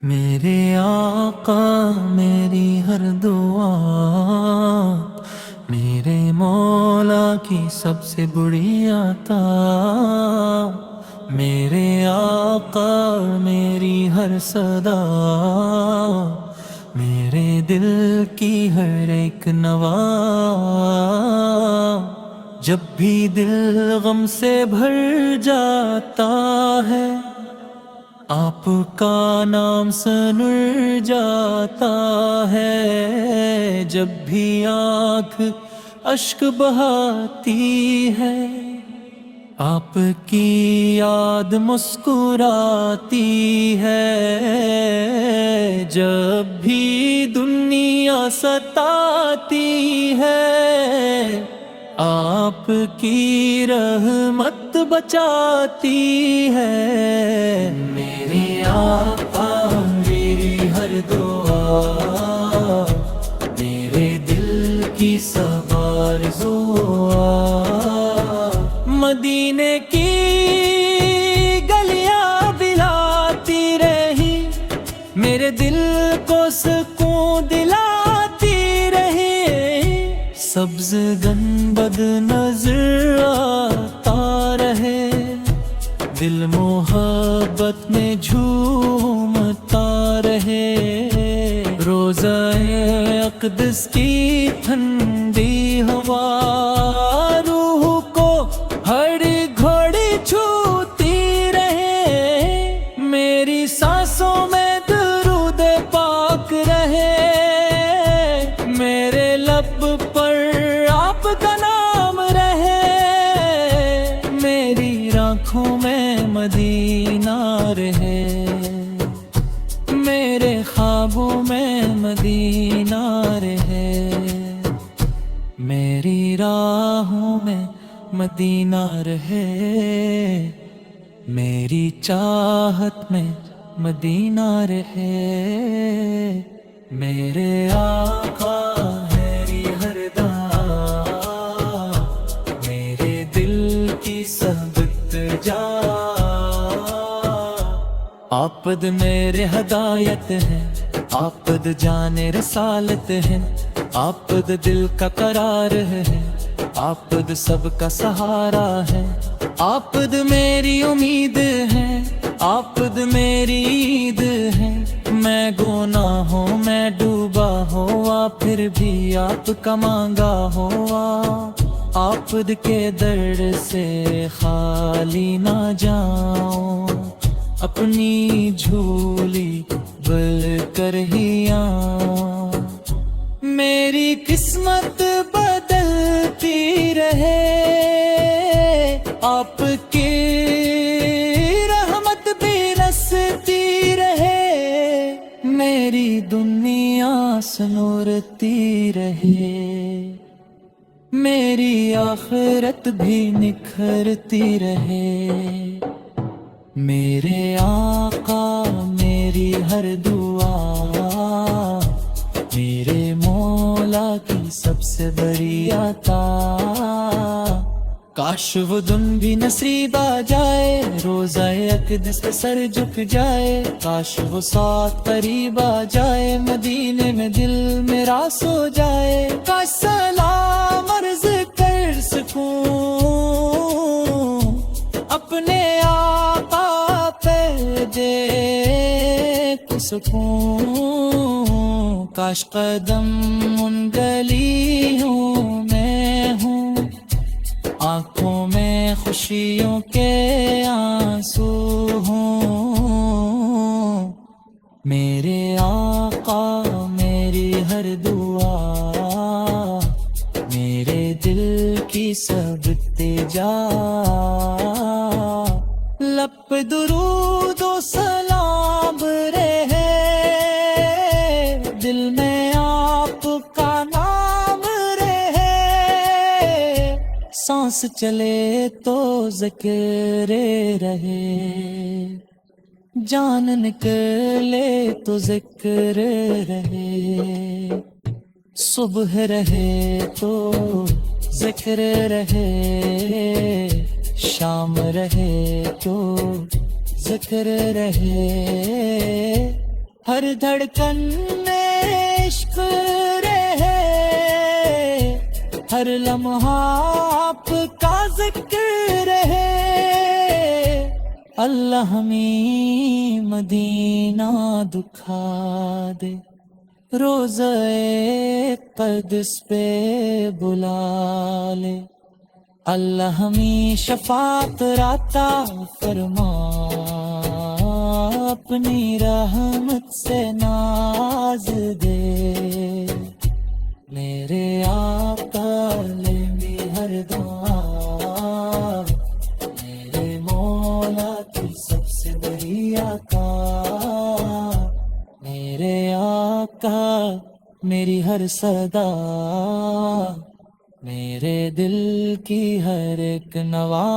میرے آقا میری ہر دعا، میرے مولا کی سب سے بڑی عطا۔ میرے آقا میری ہر صدا، میرے دل کی ہر ایک نوا۔ جب بھی دل غم سے بھر جاتا ہے، آپ کا نام سنر جاتا ہے۔ جب بھی آنکھ اشک بہاتی ہے، آپ کی یاد مسکراتی ہے۔ جب بھی دنیا ستاتی ہے، آپ کی رحمت بچاتی ہے۔ میرے آقا میری ہر دعا، میرے دل کی سب آرزواں۔ مدینے کی گلیاں بلاتی رہی، میرے دل کو سکون دلاتی رہی۔ سبز گنبد نظر آتا رہے، دل محبت میں جھومتا رہے۔ روضہ اقدس کی ٹھنڈی ہوا، روح کو ہر گھڑی چھوتی رہے۔ میری سانسوں میں درود پاک رہے، میرے لب پر آپ کا نام رہے۔ میری آنکھوں میں مدینہ رہے، میرے خوابوں میں مدینہ رہے۔ میری راہوں میں مدینہ رہے، میری چاہت میں مدینہ رہے۔ میرے آقا میری ہر دعا، میرے دل کی سب التجا۔ آپد میرے ہدایت ہے، آپد جان رسالت ہے، آپد دل کا قرار ہے، آپد سب کا سہارا ہے۔ آپد میری امید ہے، آپد میری عید ہے۔ میں گناہوں میں ڈوبا ہوا، پھر بھی آپ کا مانگا ہوا۔ آپد کے در سے خالی نہ جاؤں، اپنی جھولی بھر کر ہی آؤں۔ میری قسمت بدلتی رہے، آپ کی رحمت بھی رستی رہے۔ میری دنیا سنورتی رہے، میری آخرت بھی نکھرتی رہے۔ میرے آقا میری ہر دعا، میرے مولا کی سب سے بڑی عطا۔ کاش وہ دن بھی نصیب آ جائے، روضہ اقدس پہ سر جھک جائے۔ کاش وہ ساتھ قریب آ جائے، مدینے میں دل میرا سو جائے۔ کاش سلام عرض کر سکوں اپنے آقا پہ دیکھ سکوں۔ کاش قدم ان گلیوں میں ہوں، آنکھوں میں خوشیوں کے آنسو ہوں۔ میرے آقا میری ہر دعا، میرے دل کی سب التجا۔ لب پہ درود و سلام رہے، دل میں آپ کا نام رہے۔ سانس چلے تو ذکر رہے، جان نکلے تو ذکر رہے۔ صبح رہے تو ذکر رہے، شام رہے تو ذکر رہے۔ ہر دھڑکن میں عشق رہے، ہر لمحہ آپ کا ذکر رہے، اللہ ہمیں مدینہ دکھا دے، روزہ قدس پہ بلا لے، اللہ ہمیں شفاعت عطا فرما، اپنی رحمت سے ناز دے، میرے آقا لیں ہر دعا، میرے مولا تو سب سے بڑی آقا، میرے آقا میری ہر صدا، میرے دل کی ہر ایک نوا